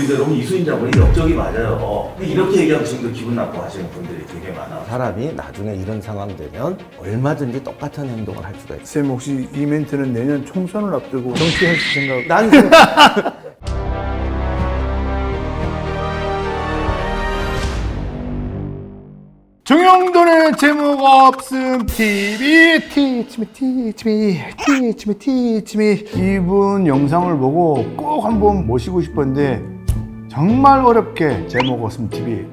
대로 이순신 장군이 역적이 맞아요. 근데 이렇게 얘기하면 지금도 기분 나빠하시는 분들이 되게 많아. 사람이 나중에 이런 상황 되면 얼마든지 똑같은 행동을 할 수가 있어요. 쌤 혹시 이 멘트는 내년 총선을 앞두고 정치할 생각? 난 정영돈의 제목 없음 TV 티치미 이분 영상을 보고 꼭 한번 모시고 싶었는데 정말 어렵게 제목 없음 TV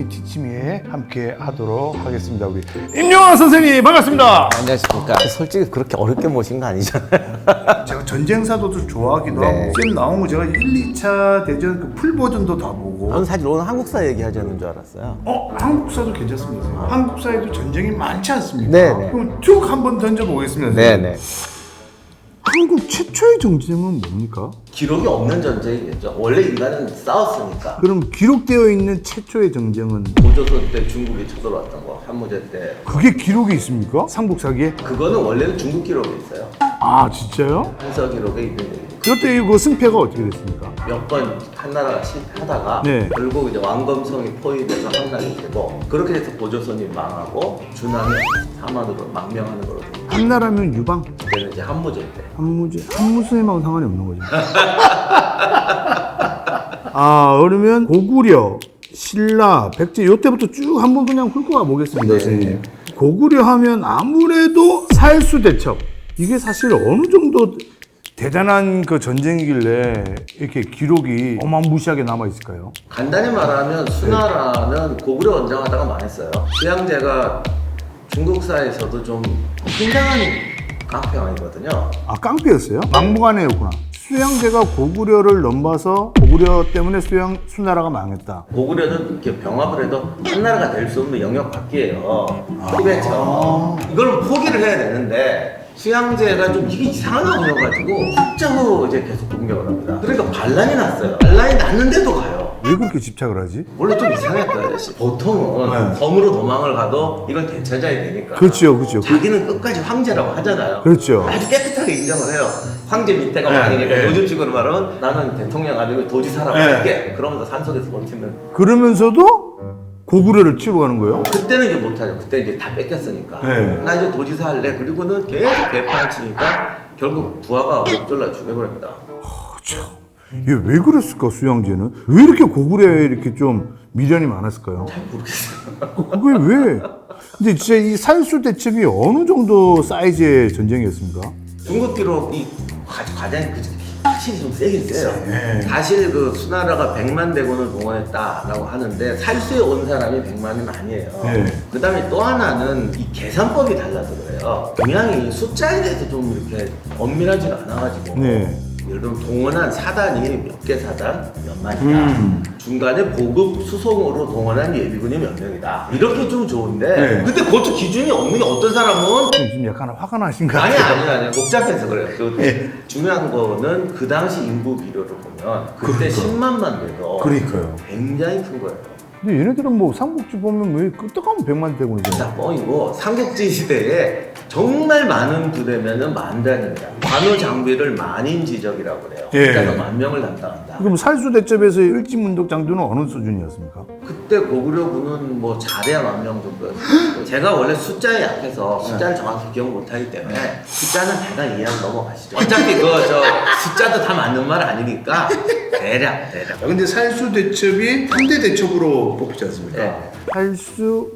티치미에 함께 하도록 하겠습니다. 우리 임영환 선생님 반갑습니다. 안녕하십니까. 솔직히 그렇게 어렵게 모신 거 아니잖아요. 제가 전쟁사도도 좋아하기도 네. 하고 쌤 나온 거 제가 1, 2차 대전 그 풀 버전도 다 보고 저는 사실 오늘 한국사 얘기하자는 줄 알았어요. 한국사도 괜찮습니다. 선생님. 한국사에도 전쟁이 많지 않습니까? 네네. 그럼 쭉 한번 던져보겠습니다. 선생님. 네네. 한국 최초의 전쟁은 뭡니까? 기록이 없는 전쟁이겠죠. 원래 인간은 싸웠으니까. 그럼 기록되어 있는 최초의 전쟁은 고조선 때 중국이 쳐들어왔던 거, 한무제 때. 그게 기록이 있습니까? 삼국사기에? 그거는 원래는 중국 기록에 있어요. 아 진짜요? 한서 기록에 있는 얘기죠. 그때 그 승패가 어떻게 됐습니까? 몇 번 한나라가 실패하다가 네. 결국 이제 왕검성이 포위돼서 함락이 되고 그렇게 돼서 고조선이 망하고 준왕이 함안으로 망명하는 걸로 됩니다. 한나라면 유방, 그때는 이제 한무제 때. 한무스님하고 상관이 없는 거죠. 아 그러면 고구려, 신라, 백제 요때부터 쭉 한번 그냥 훑고 가보겠습니다. 네. 선생님. 고구려 하면 아무래도 살수대첩 이게 사실 어느 정도 대단한 그 전쟁이길래 이렇게 기록이 어마무시하게 남아있을까요? 간단히 말하면 수나라는 고구려 원정하다가 망했어요. 수양제가 중국사에서도 좀 굉장한 깡패왕이거든요. 아 깡패였어요? 막무가내였구나. 수양제가 고구려를 넘봐서 고구려 때문에 수나라가 망했다. 고구려는 이렇게 병합을 해도 한나라가 될 수 없는 영역 밖이에요. 티베트처럼. 이걸 포기를 해야 되는데 수양제가 좀 이게 이상한 놈이어가지고 숫자로 이제 계속 공격을 합니다. 그러니까 반란이 났어요. 반란이 났는데도 가요. 왜 그렇게 집착을 하지? 원래 좀 이상했다 아저씨. 보통은 네. 검으로 도망을 가도 이건 대처자이 되니까. 그렇죠, 그렇죠. 자기는 끝까지 황제라고 하잖아요. 그렇죠. 아주 깨끗하게 인정을 해요. 황제 밑에가 왕이니까 네. 요즘식으로 말하면 나는 대통령 아니고 도지사라고 네. 할게. 그러면서 산속에서 버티는. 그러면서도 고구려를 치러 가는 거예요? 그때는 이제 못하죠. 그때 이제 다 뺏겼으니까. 네. 나 이제 도지사 할래. 그리고는 계속 개판을 치니까 결국 부하가 목졸라 죽여버립니다. 이게 왜 그랬을까, 수양제는? 왜 이렇게 고구려에 이렇게 좀 미련이 많았을까요? 잘 모르겠어요. 그게 왜? 근데 진짜 이 살수대첩이 어느 정도 사이즈의 전쟁이었습니까? 중국 기록이 가장 확실히 좀 세긴 세요. 사실 그 수나라가 100만 대군을 동원했다라고 하는데 살수에 온 사람이 100만은 아니에요. 네. 그 다음에 또 하나는 이 계산법이 달라서 그래요. 동양이 숫자에 대해서 좀 이렇게 엄밀하지가 않아가지고 네. 예를 들면 동원한 사단이 몇 개 사단 몇 만이다. 중간에 보급 수송으로 동원한 예비군이 몇 명이다. 이렇게 좀 좋은데 네. 근데 그것도 기준이 없는 게 어떤 사람은 지금 약간 화가 나신 것 아니 같아요. 아니 복잡해서 그래요. 중요한 거는 그 당시 인구 비료를 보면 그때 10만만 돼도 그러니까요. 굉장히 큰 거예요. 근데 얘네들은 뭐 삼국지 보면 왜 끄떡하면 100만 대군이잖아. 다 뻥이고 삼국지 시대에 정말 많은 부대면은 만단입니다. 관우 장비를 만인지적이라고 그래요. 예. 그러니까 10,000명을 담당한다. 그럼 살수대첩에서 일지문덕 장교는 어느 수준이었습니까? 그때 고구려군은 뭐 잘해야 10,000명 정도였어요. 제가 원래 숫자에 약해서 숫자를 정확히 기억 못하기 때문에 숫자는 대강 이해하고 넘어가시죠. 어차피 저 숫자도 다 맞는 말 아니니까 대략. 근데 살수대첩이 3대 대첩으로 뽑히지 않습니까? 네. 살수,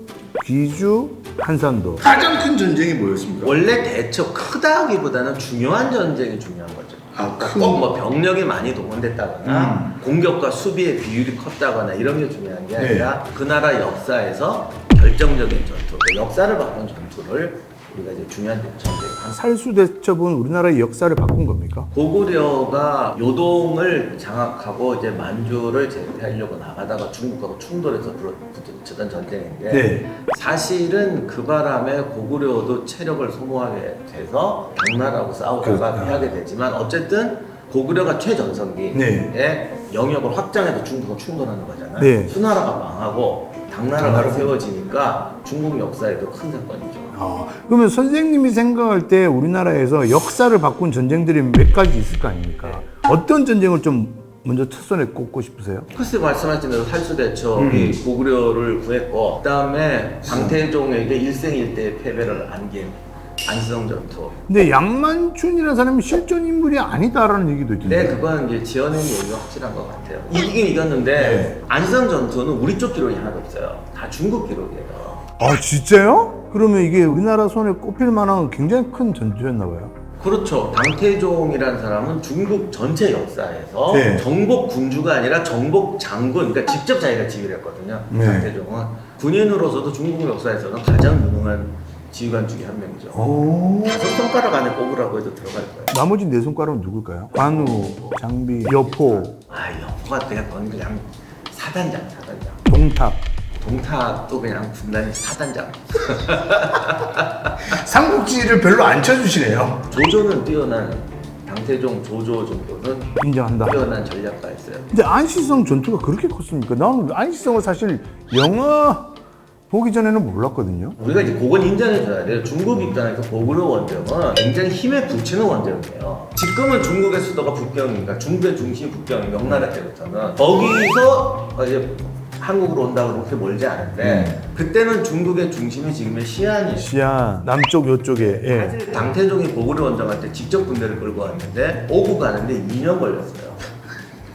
귀주, 한산도. 가장 큰 전쟁이 뭐였습니까? 원래 대처 크다기보다는 중요한 전쟁이 중요한 거죠. 아, 꼭 뭐 병력이 많이 동원됐다거나 공격과 수비의 비율이 컸다거나 이런 게 중요한 게 아니라 그 나라 역사에서 결정적인 전투, 역사를 바꾼 전투를 우리가 이제 중요한 전쟁. 살수대첩은 우리나라의 역사를 바꾼 겁니까? 고구려가 요동을 장악하고 이제 만주를 제패하려고 나가다가 중국하고 충돌해서 붙였던 전쟁인데 네. 사실은 그 바람에 고구려도 체력을 소모하게 돼서 당나라하고 싸우다가 패하게 되지만 어쨌든 고구려가 최전성기에 네. 영역을 확장해서 중국하고 충돌하는 거잖아요. 네. 수나라가 망하고 당나라가 세워지니까 중국 역사에도 큰 사건이죠. 그러면 선생님이 생각할 때 우리나라에서 역사를 바꾼 전쟁들이 몇 가지 있을 거 아닙니까? 어떤 전쟁을 좀 먼저 첫 손에 꼽고 싶으세요? 글쎄 말씀하신 대로 살수대첩이 고구려를 구했고 그다음에 장태종에게 일생일대 패배를 안긴 안시성 전투. 근데 양만춘이라는 사람이 실존 인물이 아니다라는 얘기도 있던데. 네, 그건 이제 지어낸 얘기가 확실한 것 같아요. 이기긴 이겼는데 네. 안시성 전투는 우리 쪽 기록이 하나도 없어요. 다 중국 기록이에요. 아 진짜요? 그러면 이게 우리나라 손에 꼽힐 만한 굉장히 큰 전투였나 봐요. 그렇죠. 당태종이라는 사람은 중국 전체 역사에서 네. 정복 군주가 아니라 정복 장군, 그러니까 직접 자기가 지휘를 했거든요. 네. 당태종은 군인으로서도 중국 역사에서는 가장 유능한 지휘관 중에 한 명이죠. 오. 5손가락 안에 꼽으라고 해도 들어갈 거예요. 나머지 4손가락은 누굴까요? 관우, 장비, 여포, 아, 여포가 그냥 사단장. 동탁. 동탁도 그냥 군단의 사단장. 삼국지를 별로 안 쳐주시네요. 조조는 뛰어난 당태종 조조 정도는 인정한다. 뛰어난 전략가였어요. 근데 안시성 전투가 그렇게 컸습니까? 나는 안시성을 사실 영화 보기 전에는 몰랐거든요. 우리가 이제 그건 인정해줘야 돼요. 중국 입장에서 고구려 원정은 굉장히 힘에 부치는 원정이에요. 지금은 중국의 수도가 북경이니까 중국의 중심이 북경이 명나라 때부터는 거기서 이제 한국으로 온다고 그렇게 멀지 않은데 그때는 중국의 중심이 지금의 시안이에요. 시안 남쪽 요쪽에. 예. 사실 당태종이 고구려 원정할 때 직접 군대를 끌고 왔는데 오고 가는데 2년 걸렸어요.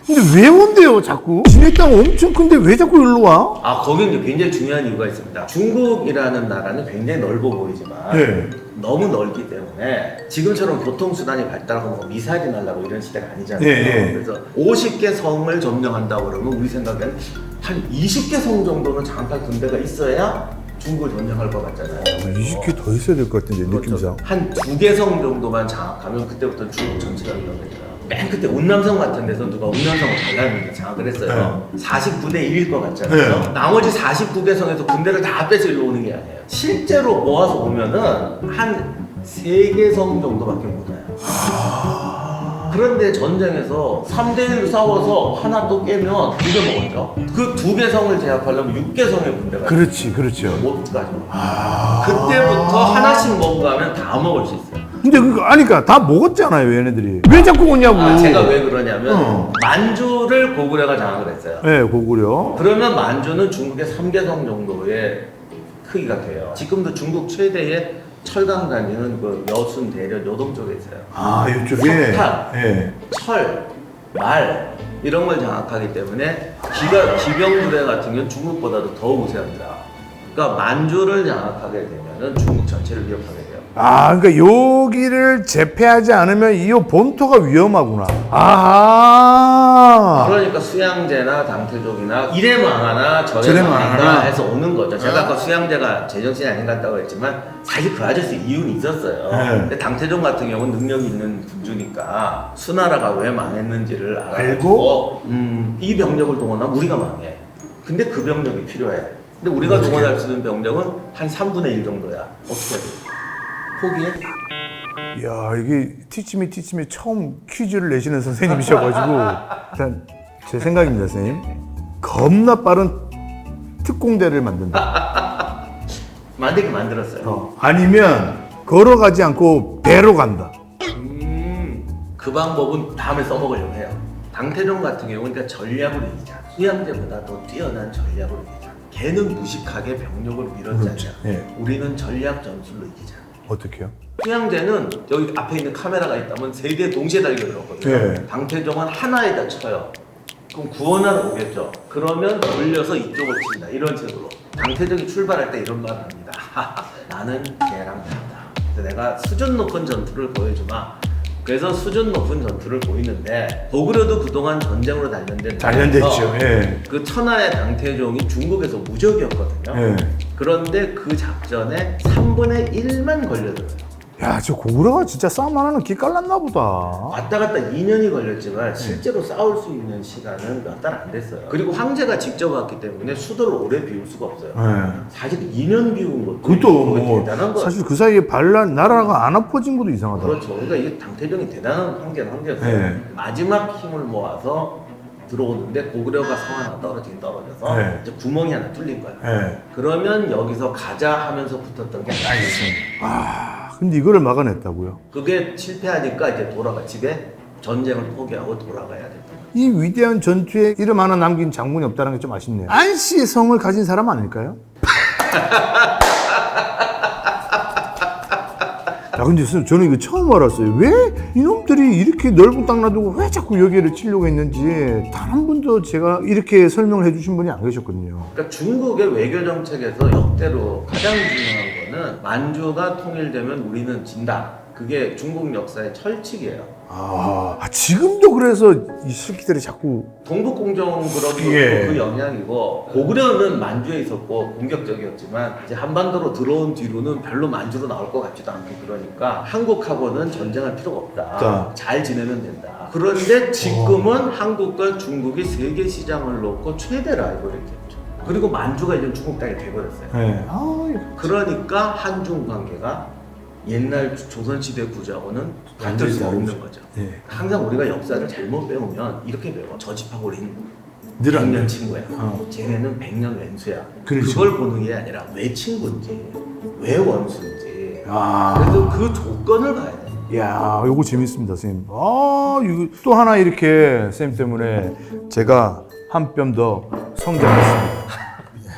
근데 왜 온대요 자꾸? 지네 땅 엄청 큰데 왜 자꾸 일로 와? 아, 거기는 굉장히 중요한 이유가 있습니다. 중국이라는 나라는 굉장히 넓어 보이지만 네. 너무 넓기 때문에 지금처럼 교통수단이 발달하고 뭐 미사일이 날라고 이런 시대가 아니잖아요. 네. 그래서 50개 성을 점령한다고 그러면 우리 생각에는 한 20개 성 정도는 장악할 군대가 있어야 중국을 점령할 것 같잖아요. 20개 더 있어야 될 것 같은데 느낌상. 한 2개 성 정도만 장악하면 그때부터 중국 전체가 위험해져요. 맨 그때 운남성 같은 데서 누가 운남성을 달라는 장악을 했어요. 49대 1일 것 같잖아요. 네. 나머지 49개 성에서 군대를 다 빼서 일로 오는 게 아니에요. 실제로 모아서 오면은 한 3개 성 정도밖에 못 와요. 그런데 전쟁에서 3대1로 싸워서 하나 또 깨면 2개 먹었죠. 그 2개 성을 제압하려면 6개 성의 군대가 그렇지, 그렇죠. 못 가죠. 그때부터 하나씩 먹어가면 다 먹을 수 있어요. 근데 그거 아니까 다 먹었잖아요 얘네들이. 왜 자꾸 오냐고. 아, 제가 왜 그러냐면 만주를 고구려가 장악을 했어요. 네, 고구려. 그러면 만주는 중국의 3개성 정도의 크기가 돼요. 지금도 중국 최대의 철강 다니는 그 여순, 대련, 요동 쪽에 있어요. 아, 이쪽에. 석탄. 네. 철, 말 이런 걸 장악하기 때문에 기병부대 같은 경우는 중국보다도 더 우세합니다. 그러니까 만주를 장악하게 되면은 중국 전체를 위협하게 돼요. 아, 그러니까 여기를 제패하지 않으면 이 본토가 위험하구나. 아. 그러니까 수양제나 당태족이나 이래 망하나 저래 저래 망한다 망하나. 해서 오는 거죠. 제가 아까 수양제가 제정신이 아닌 것 같다고 했지만 사실 그 아저씨 이유는 있었어요. 네. 근데 당태종 같은 경우는 능력이 있는 군주니까 수나라가 왜 망했는지를 알고? 알고 이 병력을 동원하면 우리가 망해. 근데 그 병력이 필요해. 근데 우리가 동원할 수 있는 병력은 한 3분의 1 정도야. 어떻게 해? 포기해? 야, 이게 티치미 처음 퀴즈를 내시는 선생님이셔가지고 일단 제 생각입니다, 선생님. 겁나 빠른 특공대를 만든다. 만들긴 만들었어요. 아니면 걸어가지 않고 배로 간다. 그 방법은 다음에 써먹으려고 해요. 당태종 같은 경우는 그러니까 전략으로 이기자. 수양제보다 더 뛰어난 전략으로 이기자. 걔는 무식하게 병력을 밀었잖아요. 그렇죠. 예. 우리는 전략 전술로 이기자. 어떻게요? 수양제는 여기 앞에 있는 카메라가 있다면 3개 동시에 달려들었거든요. 예. 당태종은 하나에다 쳐요. 그럼 구원하러 오겠죠. 그러면 돌려서 이쪽을 친다. 이런 식으로. 당태종이 출발할 때 이런 말을 합니다. 나는 걔랑 다르다. 그래서 내가 수준 높은 전투를 보여주마. 그래서 수준 높은 전투를 보이는데 고구려도 그동안 전쟁으로 단련된 단련됐죠. 예. 그 천하의 당태종이 중국에서 무적이었거든요. 예. 그런데 그 작전에 3분의 1만 걸려들어요. 야, 저 고구려가 진짜 싸움 안 하는 기 깔랐나 보다. 왔다 갔다 2년이 걸렸지만 실제로 싸울 수 있는 시간은 몇 달 안 됐어요. 그리고 황제가 직접 왔기 때문에 수도를 오래 비울 수가 없어요. 예. 사실 2년 비운 것도 그것도 거의 뭐 대단한 거예요. 사실 그 사이에 나라가 안 아파진 것도 이상하다. 그렇죠. 그러니까 이게 당태종이 대단한 황제였어요. 네. 마지막 힘을 모아서 들어오는데 고구려가 성 하나 떨어져서 네. 이제 구멍이 하나 뚫린 거예요. 예. 그러면 여기서 가자 하면서 붙었던 게 아, 근데 이거를 막아냈다고요? 그게 실패하니까 이제 돌아가 집에 전쟁을 포기하고 돌아가야 된다. 이 위대한 전투에 이름 하나 남긴 장군이 없다는 게 좀 아쉽네요. 안씨의 성을 가진 사람 아닐까요? 야, 근데 선생님, 저는 이거 처음 알았어요. 왜 이놈들이 이렇게 넓은 땅 놔두고 왜 자꾸 여기를 치려고 했는지 단 한 번도 제가 이렇게 설명을 해주신 분이 안 계셨거든요. 그러니까 중국의 외교 정책에서 역대로 가장 중요한 거는 만주가 통일되면 우리는 진다. 그게 중국 역사의 철칙이에요. 지금도 그래서 이 새끼들이 자꾸 동북공정 그런 예. 그 영향이고 고구려는 만주에 있었고 공격적이었지만 이제 한반도로 들어온 뒤로는 별로 만주로 나올 것 같지도 않고 그러니까 한국하고는 전쟁할 필요가 없다. 잘 지내면 된다. 그런데 지금은 한국과 중국이 세계 시장을 놓고 최대 라이벌이 됐죠. 그리고 만주가 이제 중국 땅이 돼버렸어요. 네. 그러니까 한중 관계가 옛날 조선시대 구조하고는 같을 수가 없는 거죠. 네. 항상 우리가 역사를 잘못 배우면 이렇게 배워. 저 집하고 우리는 늘 안 100년 친구야. 쟤네는 100년 왼수야. 그렇죠. 그걸 보는 게 아니라 왜 친구인지, 왜 원수인지. 아. 그래서 그 조건을 봐야 돼. 야, 요거 재밌습니다, 선생님. 이거 또 하나 이렇게 선생님 때문에 제가 한 뼘 더 성장했습니다.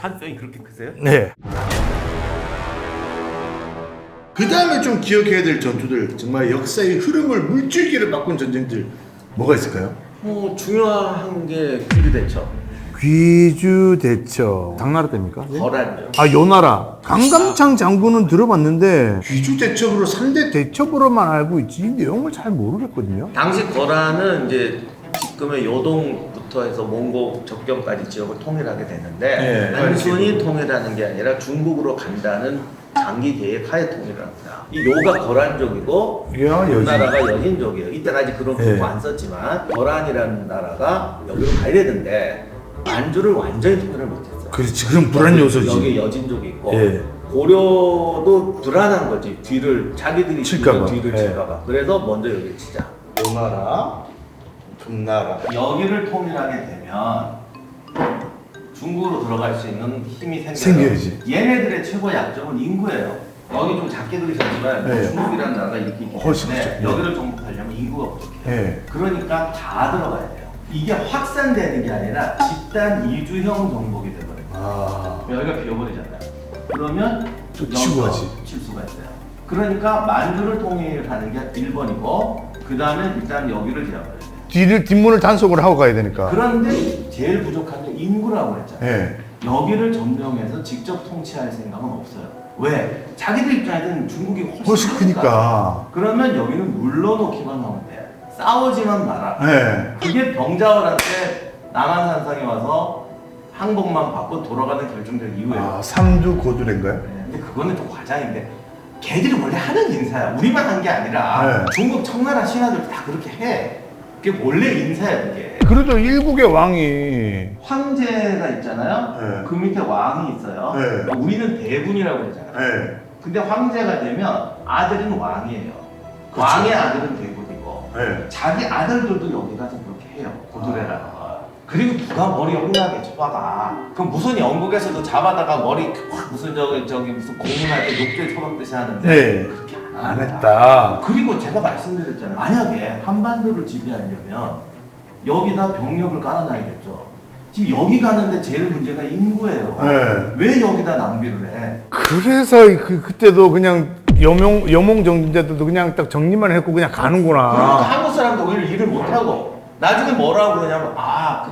한 뼘이 그렇게 크세요? 네. 그 다음에 좀 기억해야 될 전투들, 정말 역사의 흐름을 물줄기를 바꾼 전쟁들 뭐가 있을까요? 중요한 게 귀주대첩. 귀주대첩. 당나라 때입니까? 거란이요. 요나라. 강감창 장군은 들어봤는데 귀주대첩으로 3대 대첩으로만 알고 있지 이 내용을 잘 모르겠거든요. 당시 거란은 이제 지금의 요동부터 해서 몽고 접경까지 지역을 통일하게 되는데 단순히 통일하는 게 아니라 중국으로 간다는 장기 계획하에 통일을 합니다. 이 요가 거란족이고 요나라가 여진족이에요. 이때는 아직 그런 표고 안 썼지만 거란이라는 나라가 여기로 가야 되는데 만주를 완전히 통일을 못했어요. 그렇지, 그럼 불안 요소지. 여기 여진족이 있고 고려도 불안한 거지. 뒤를 자기들이 칠까봐. 뒤를 칠까봐. 그래서 먼저 여기 치자. 요나라, 금나라. 여기를 통일하게 되면 중국으로 들어갈 수 있는 힘이 생겨야지. 얘네들의 최고 약점은 인구예요. 여기 좀 작게 그리셨지만 중국이라는 나라가 이렇게 있기 때문에 여기를 정복하려면 인구가 부족해요. 그러니까 다 들어가야 돼요. 이게 확산되는 게 아니라 집단 이주형 정복이 돼버려요. 여기가 비어버리잖아요. 그러면 치고 가지. 칠 수가 있어요. 그러니까 만주를 통일하는 게 1번이고 그 다음에 일단 여기를 제압해야 돼요. 뒷문을 단속을 하고 가야 되니까. 그런데 제일 부족한 게 인구라고 했잖아요. 여기를 점령해서 직접 통치할 생각은 없어요. 왜? 자기들 입장에서는 중국이 훨씬 크니까. 그러면 여기는 물러놓기만 하면 돼. 싸우지만 마라. 그게 병자월한테 남한산성에 와서 항복만 받고 돌아가는 결정적 이유예요. 삼두고두래인가요? 근데 그거는 좀 과장인데 걔들이 원래 하는 인사야. 우리만 한 게 아니라 중국 청나라 신하들 다 그렇게 해. 그게 원래 인사야 그게. 그래도 일국의 왕이 황제가 있잖아요. 그 밑에 왕이 있어요. 우리는 대군이라고 그러잖아요. 근데 황제가 되면 아들은 왕이에요. 왕의 아들은 대군이고 자기 아들들도 여기 가서 그렇게 해요. 고두레라는 거. 그리고 누가 머리 홀라하게 쳐박아. 그럼 무슨 영국에서도 잡아다가 머리 확 무슨 저기 무슨 공문할 때 녹대 쳐박듯이 하는데 그렇게 안 했다. 그리고 제가 말씀드렸잖아요. 만약에 한반도를 지배하려면 여기다 병력을 깔아놔야겠죠. 지금 여기 가는데 제일 문제가 인구예요. 왜 여기다 낭비를 해? 그래서 그때도 그냥 여몽 정진대도 그냥 딱 정리만 했고 그냥 가는구나. 그러니까 한국 사람도 오히려 일을 못하고 나중에 뭐라고 그러냐면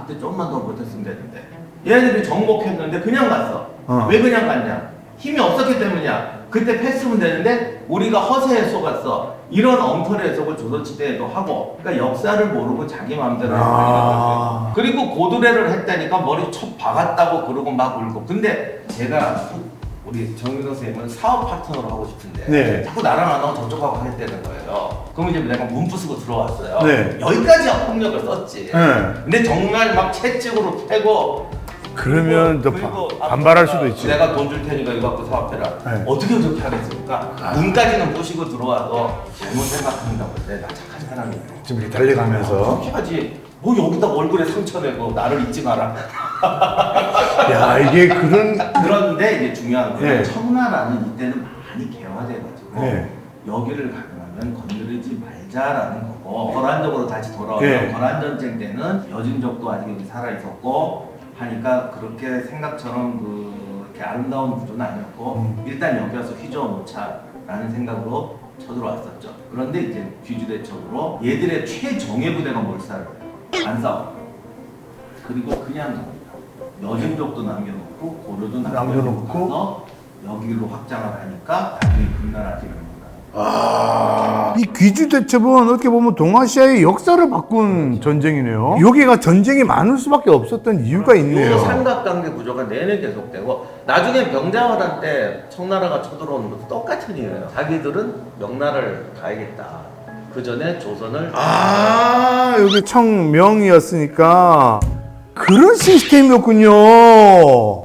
그때 좀만 더 못했으면 되는데 얘네들이 정복했는데 그냥 갔어. 왜 그냥 갔냐? 힘이 없었기 때문이야. 그때 패스면 되는데 우리가 허세에 속았어. 이런 엉터리 해석을 조선시대에도 하고 그러니까 역사를 모르고 자기 마음대로 해버리는 그리고 고두레를 했다니까 머리 첫 박았다고 그러고 막 울고. 근데 제가 우리 정윤호 선생님은 사업 파트너로 하고 싶은데 자꾸 나랑 안 하고 저쪽하고 하겠다는 거예요. 그럼 이제 내가 문부 쓰고 들어왔어요. 여기까지 폭력을 썼지. 근데 정말 막 채찍으로 패고 그러면 더 반발할 수도 있지. 내가 돈 줄 테니까 이거 갖고 사업해라. 어떻게 그렇게 하겠습니까? 눈까지는 부시고 들어와서 잘못 생각한다고 해. 나 착한 사람이에요. 좀 이렇게 달려가면서. 그렇게 하지. 뭐 여기다 얼굴에 상처 내고 나를 잊지 마라. 야 이게 그런데 이제 중요한 건 청나라는 이때는 많이 개화돼가지고 여기를 가능하면 건드리지 말자. 가자라는 거고, 거란적으로 다시 돌아오면 예. 거란전쟁 때는 여진족도 아직 여기 살아있었고 하니까 그렇게 생각처럼 그렇게 아름다운 구조는 아니었고 일단 여기 와서 휘저어 놓자라는 생각으로 쳐들어왔었죠. 그런데 이제 귀주대첩으로 얘들의 최정예 부대가 몰살을 해요. 안 싸워. 그리고 그냥 갑니다. 여진족도 남겨놓고 고려도 남겨놓고 가서 여기로 확장을 하니까 나중에 금나라지는 겁니다. 이 귀주 대첩은 어떻게 보면 동아시아의 역사를 바꾼 전쟁이네요. 여기가 전쟁이 많을 수밖에 없었던 이유가 있네요. 이 삼각관계 구조가 내내 계속되고 나중에 병자호란 때 청나라가 쳐들어오는 것도 똑같은 이유예요. 자기들은 명나라를 가야겠다. 그 전에 조선을 여기 청명이었으니까 그런 시스템이었군요.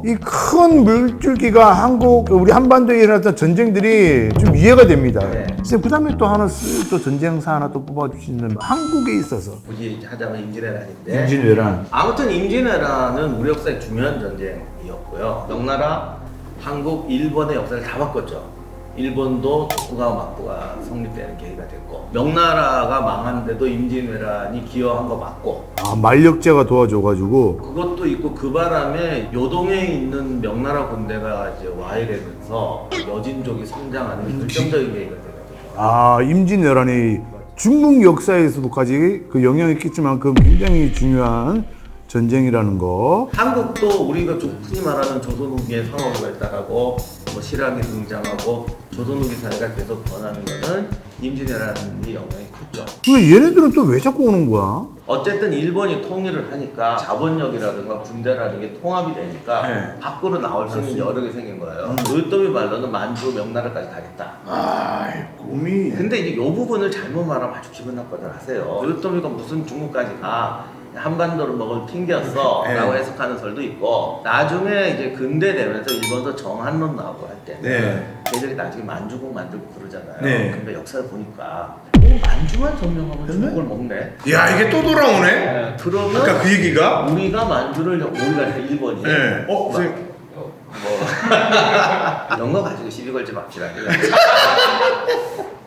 이 큰 물줄기가 우리 한반도에 일어났던 전쟁들이 좀 이해가 됩니다. 네. 선생님, 그 다음에 또 하나 또 전쟁사 하나 또 뽑아주시는 한국에 있어서 굳이 하자면 임진왜란인데 임진왜란. 아무튼 임진왜란은 우리 역사의 중요한 전쟁이었고요. 명나라, 한국, 일본의 역사를 다 바꿨죠. 일본도 토쿠가와 막부가 성립되는 계기가 됐고 명나라가 망하는데도 임진왜란이 기여한 거 맞고 만력제가 도와줘가지고 그것도 있고 그 바람에 요동에 있는 명나라 군대가 이제 와해되면서 여진족이 성장하는 결정적인 계기가 되거든요. 임진왜란이 중국 역사에서도까지 그 영향이 있겠지만 그 굉장히 중요한 전쟁이라는 거. 한국도 우리가 좀 흔히 말하는 조선 후기의 상업을 발달하고 뭐 실학이 등장하고 조선 후기 사회가 계속 변하는 것은 임진왜란이 영향이 컸죠. 근데 얘네들은 또 왜 자꾸 오는 거야? 어쨌든 일본이 통일을 하니까 자본력이라든가 군대라는 게 통합이 되니까 네. 밖으로 나올 수 있는 여력이 생긴 거예요. 도요토미 말로는 만주, 명나라까지 가겠다. 꿈이. 근데 이제 이 부분을 잘못 말하면 아주 기분 나빠들 하세요. 도요토미가 무슨 중국까지 가? 한반도를 먹을 핑계였어 네. 라고 해석하는 설도 있고 나중에 이제 근대 되면서 일본도 정한론 나오고 할 때는 네. 걔들이 나중에 만주국 만들고 그러잖아요. 네. 근데 역사를 보니까 만주만 점령하면 중국을 먹네. 야, 이게 또 돌아오네? 네, 그러면 아까 그 얘기가? 우리가 만주를 우리가 일본이 네. 선생님. 이런 거 가지고 시비 걸지 맙시다.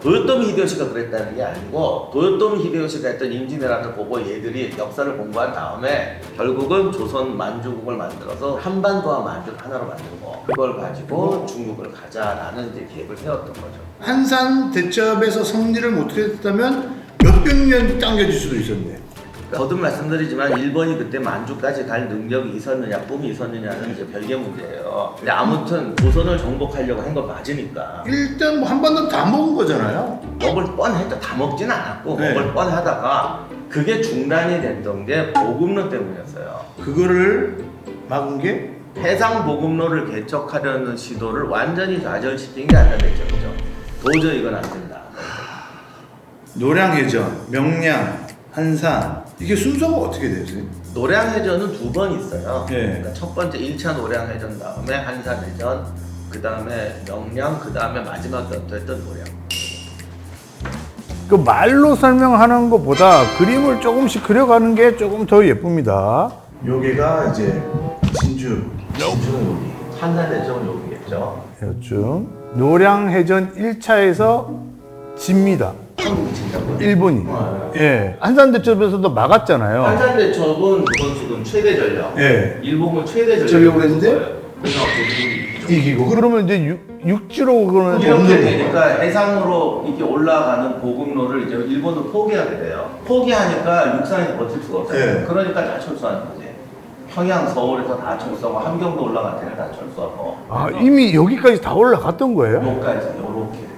도요토미 히데요시가 그랬다는 게 아니고 도요토미 히데요시가 했던 임진왜란을 보고 얘들이 역사를 공부한 다음에 결국은 조선 만주국을 만들어서 한반도와 만주를 하나로 만들고 그걸 가지고 중국을 가자라는 이제 계획을 세웠던 거죠. 한산 대첩에서 승리를 못했다면 몇백 년 당겨질 수도 있었네. 거듭 말씀드리지만 일본이 그때 만주까지 갈 능력이 있었느냐 뿜이 있었느냐는 이제 별개 문제예요. 근데 아무튼 조선을 정복하려고 한 건 맞으니까 일단 뭐 한반도 다 먹은 거잖아요. 먹을 뻔했다. 다 먹진 않았고 네. 먹을 뻔하다가 그게 중단이 됐던 게 보급로 때문이었어요. 그거를 막은 게 해상 보급로를 개척하려는 시도를 완전히 좌절시킨 게 한산대첩이죠. 도저히 이건 안 된다. 노량해전, 명량, 한산 이게 순서가 어떻게 되세요? 노량해전은 두 번 있어요. 네. 그러니까 첫 번째 1차 노량해전 다음에 한산해전, 그 다음에 명량, 그 다음에 마지막 연투했던 노량. 그 말로 설명하는 것보다 그림을 조금씩 그려가는 게 조금 더 예쁩니다. 여기가 이제 진주, 진주는 여기, 한산해전은 여기겠죠. 였죠. 노량해전 1차에서 집니다. 한국이 진다고요? 일본이. 예. 한산대첩에서도 막았잖아요. 한산대첩은 조선수군 최대 전력, 예. 일본군 최대 전력을 했는데? 그래서 이기고. 그러면 이제 육지로 그러면 이렇게 없는 되니까 해상으로 이렇게 올라가는 보급로를 이제 일본도 포기하게 돼요. 포기하니까 육상에서 버틸 수가 없어요. 네. 그러니까 다 철수하는 거지. 평양, 서울에서 다 철수하고 함경도 올라갈 때는 다 철수하고. 이미 여기까지 다 올라갔던 거예요? 요까지 요렇게.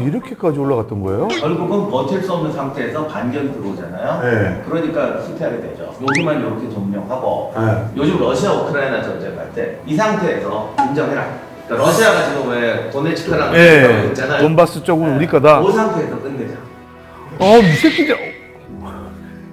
이렇게까지 올라갔던 거예요? 결국은 버틸 수 없는 상태에서 반격이 들어오잖아요. 네. 그러니까 후퇴하게 되죠. 여기만 이렇게 점령하고 네. 요즘 러시아 우크라이나 전쟁할 때 이 상태에서 인정해라. 그러니까 러시아가 지금 왜 도네츠크랑 예. 있잖아요. 돈바스 쪽은 우리 거다. 그 상태에서 끝내자. 이 새끼들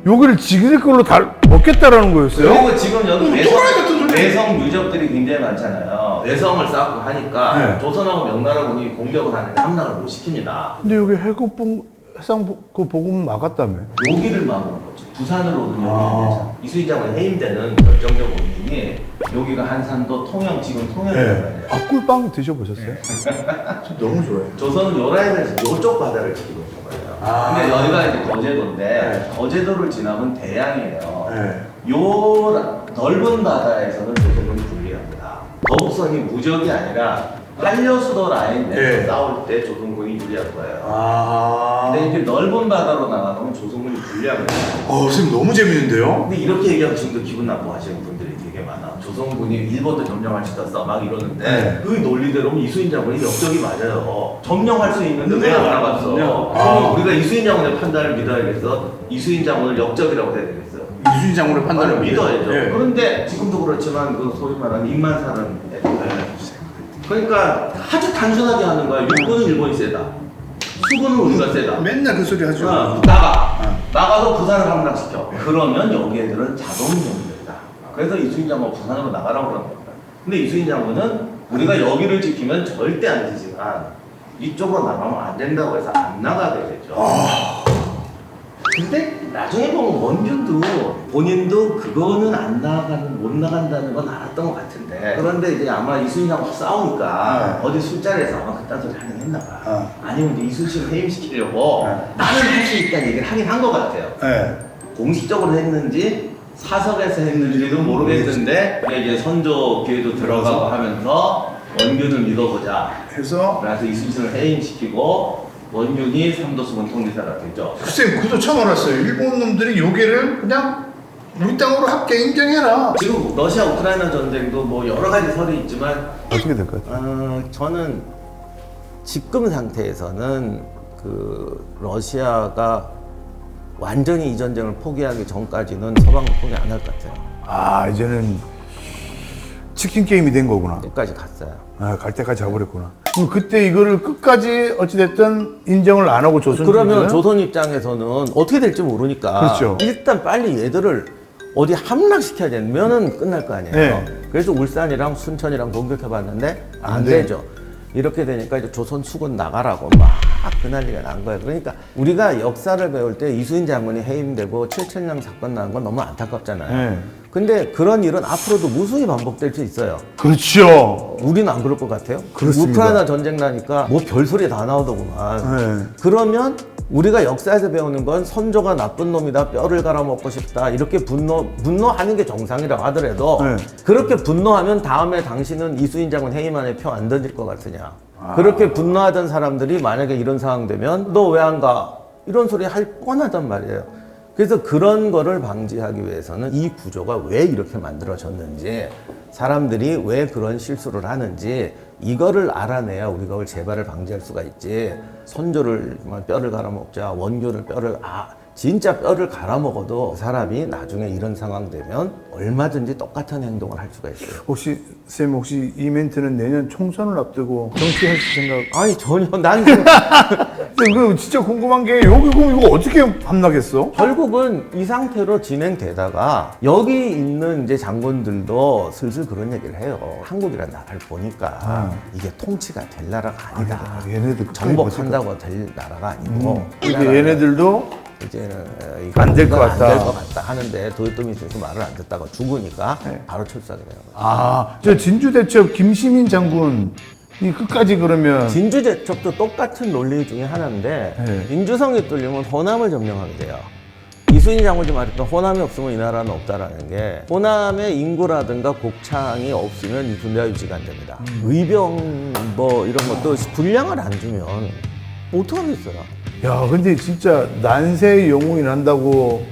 여기를 지그들 걸로 다 먹겠다라는 거였어요? 그리고 지금 여기 또라이 같은 소리. 외성 유적들이 굉장히 많잖아요. 외성을 쌓고 하니까 네. 조선하고 명나라군이 공격을 하는데 함락을 못 시킵니다. 근데 여기 해상 그 보급 막았다며? 여기를 막은 거죠. 부산으로는 여기 되죠. 이수희장군 해임되는 결정적 원인이 여기가 한산도 통영 지금 통영이라고 해요. 꿀빵 드셔보셨어요? 너무 좋아요. 조선은 요라인에서 요쪽 바다를 지키고 있는 거예요. 근데 여기가 이제 거제도인데 거제도를 지나면 대양이에요. 네. 요 넓은 바다에서는 조선군이 불리합니다. 거북선이 무적이 아니라 한려수도 라인 내에서 네. 싸울 때 조선군이 유리할 거예요. 근데 이제 넓은 바다로 나가면 조선군이 불리합니다. 선생님 너무 재밌는데요? 근데 이렇게 얘기하면 지금도 기분 나빠하시는 분들이 되게 많아. 조선군이 일본도 점령할 수 있었어 막 이러는데 네. 그 논리대로 이수인 장군이 역적이 맞아요. 점령할 수 있는데 왜 안 나갔어? 아. 우리가 이수인 장군의 판단을 믿어야겠어? 이수인 장군을 역적이라고 해야 되겠어? 이순신 장군의 판단을 믿어야죠. 네. 그런데 지금도 그렇지만 그 소위 말하는 입만 사는 애들. 그러니까 아주 단순하게 하는 거야. 육군은 일본이 세다. 수군은 우리가 세다. 맨날 그 소리 하죠. 나가서 부산을 함락시켜. 그러면 여기 애들은 자동이 연결다. 그래서 이수인 장군 부산으로 나가라고 그러는 겁니다. 근데 이수인 장군은 우리가 여기를 지키면 절대 안 되지만 이쪽으로 나가면 안 된다고 해서 안 나가게 되죠. 근데 나중에 보면 원균도 본인도 그거는 못 나간다는 건 알았던 것 같은데 그런데 이제 아마 이순신하고 싸우니까 어디 술자리에서 아마 그딴 소리 하긴 했나 봐. 아니면 이제 이순신을 해임시키려고 나는 할 수 있다는 얘기를 하긴 한 것 같아요. 공식적으로 했는지 사석에서 했는지도 모르겠는데 이제 선조 기회도 들어가고 하면서 원균을 믿어보자 해서 그래서 이순신을 해임시키고 원균이 삼도수군 통리사가 되죠. 글쎄 그도 처음 알았어요. 일본 놈들이 요괴를 그냥 우리 땅으로 합계 인정해라. 지금 러시아 우크라이나 전쟁도 뭐 여러 가지 설이 있지만 어떻게 될 것 같아요? 저는 지금 상태에서는 그 러시아가 완전히 이 전쟁을 포기하기 전까지는 서방은 포기 안 할 것 같아요. 이제는 치킨 게임이 된 거구나. 끝까지 갔어요. 갈 때까지 가버렸구나. 그럼 그때 이거를 끝까지 어찌됐든 인정을 안 하고 조선 그러면 조선 입장에서는 어떻게 될지 모르니까 그렇죠. 일단 빨리 얘들을 어디 함락시켜야 되면은 끝날 거 아니에요. 네. 그래서 울산이랑 순천이랑 공격해봤는데 안 네. 되죠. 이렇게 되니까 이제 조선 수군 나가라고 막 그 난리가 난 거예요. 그러니까 우리가 역사를 배울 때 이수인 장군이 해임되고 칠천령 사건 난 건 너무 안타깝잖아요. 네. 근데 그런 일은 앞으로도 무수히 반복될 수 있어요. 그렇죠. 우리는 안 그럴 것 같아요? 그렇습니다. 우크라이나 전쟁 나니까 뭐 별소리 다 나오더구만. 네. 그러면 우리가 역사에서 배우는 건 선조가 나쁜 놈이다, 뼈를 갈아먹고 싶다 이렇게 분노하는 게 정상이라고 하더라도 네. 그렇게 분노하면 다음에 당신은 이수인 장군 해임안에 표 안 던질 것 같으냐. 그렇게 분노하던 사람들이 만약에 이런 상황 되면 너 왜 안 가? 이런 소리 할 뻔하단 말이에요. 그래서 그런 거를 방지하기 위해서는 이 구조가 왜 이렇게 만들어졌는지 사람들이 왜 그런 실수를 하는지 이거를 알아내야 우리가 그걸 재발을 방지할 수가 있지. 선조를 뼈를 갈아먹자, 원교를 진짜 뼈를 갈아먹어도 사람이 나중에 이런 상황 되면 얼마든지 똑같은 행동을 할 수가 있어요. 혹시 이 멘트는 내년 총선을 앞두고 정치하실 생각? 아니 전혀 난 그 진짜 궁금한 게 여기 그럼 이거 어떻게 함락했어? 결국은 이 상태로 진행되다가 여기 있는 이제 장군들도 슬슬 그런 얘기를 해요. 한국이라는 나라를 보니까 이게 통치가 될 나라가 아니다. 얘네들 정복한다고 될 나라가 아니고 이 근데 나라는 얘네들도 이제는 안될것 같다. 안될 것 같다 하는데 도요토미에서 말을 안 듣다가 죽으니까 바로 철수하게 되는 거예요. 저 진주대첩 김시민 장군이 끝까지 그러면 진주제첩도 똑같은 논리 중에 하나인데 네. 인주성이 뚫리면 호남을 점령하게 돼요. 이순신 장군이 말했던 호남이 없으면 이 나라는 없다라는 게 호남의 인구라든가 곡창이 없으면 이 군대가 유지가 안 됩니다. 의병 뭐 이런 것도 분량을 안 주면 어떡하겠어요. 야 근데 진짜 난세의 영웅이 난다고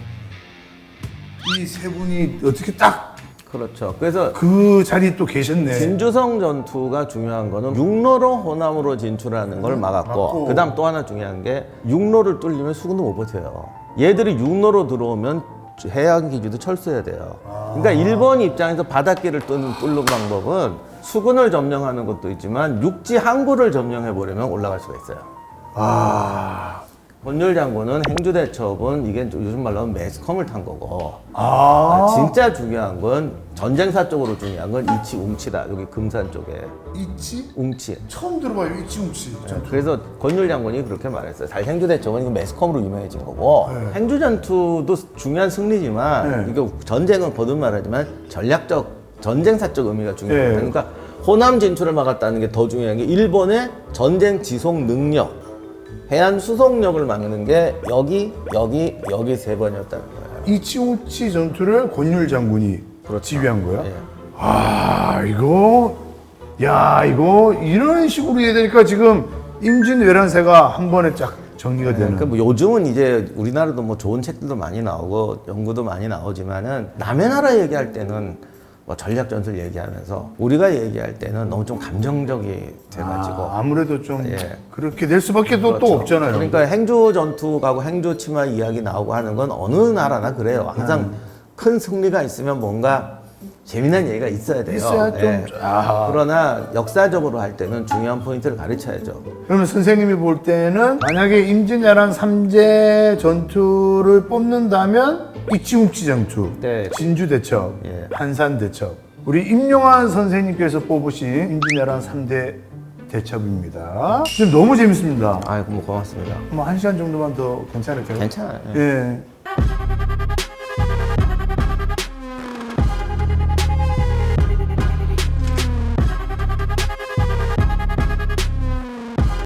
이 세 분이 어떻게 딱 그 그렇죠. 그래서 자리에 또 계셨네. 진주성 전투가 중요한 거는 육로로 호남으로 진출하는 걸 막았고 그다음 또 하나 중요한 게 육로를 뚫리면 수군도 못 버텨요. 얘들이 육로로 들어오면 해양 기지도 철수해야 돼요. 그러니까 일본 입장에서 바닷길을 뚫는 방법은 수군을 점령하는 것도 있지만 육지 항구를 점령해 버리면 올라갈 수가 있어요. 권율 장군은 행주대첩은 이게 요즘 말로 하면 매스컴을 탄 거고 진짜 중요한 건 전쟁사 쪽으로 중요한 건 이치 웅치다. 여기 금산 쪽에 이치? 웅치. 처음 들어봐요 이치 웅치. 그래서 권율 장군이 그렇게 말했어요. 사실 행주대첩은 이거 매스컴으로 유명해진 거고 행주전투도 중요한 승리지만 이거 전쟁은 거듭 말하지만 전략적 전쟁사적 의미가 중요해요. 그러니까 호남 진출을 막았다는 게 더 중요한 게 일본의 전쟁 지속 능력 해안 수송력을 막는 게 여기 세 번이었다는 거예요. 이치우치 전투를 권율 장군이 그렇죠. 지휘한 거야? 예. 아, 이거 이런 식으로 해야 되니까 지금 임진왜란세가 한 번에 쫙 정리가 되는. 그러니까 뭐 요즘은 이제 우리나라도 뭐 좋은 책들도 많이 나오고 연구도 많이 나오지만은 남의 나라 얘기할 때는 뭐 전략 전술 얘기하면서 우리가 얘기할 때는 너무 좀 감정적이 돼가지고 아무래도 좀 예. 그렇게 될 수밖에 또 그렇죠. 없잖아요. 그러니까 행조 전투 가고 행조 치마 이야기 나오고 하는 건 어느 나라나 그래요. 항상 큰 승리가 있으면 뭔가 재미난 얘기가 있어야 돼요. 있어야 좀. 예. 그러나 역사적으로 할 때는 중요한 포인트를 가르쳐야죠. 그러면 선생님이 볼 때는 만약에 임진왜란 3제 전투를 뽑는다면 이치웅치 전투, 네. 진주 대첩, 예. 한산 대첩. 우리 임용환 선생님께서 뽑으신 임진왜란 3대 대첩입니다. 지금 너무 재밌습니다. 아이고 뭐 고맙습니다. 뭐 1시간 정도만 더 괜찮을까요? 괜찮아요. 예.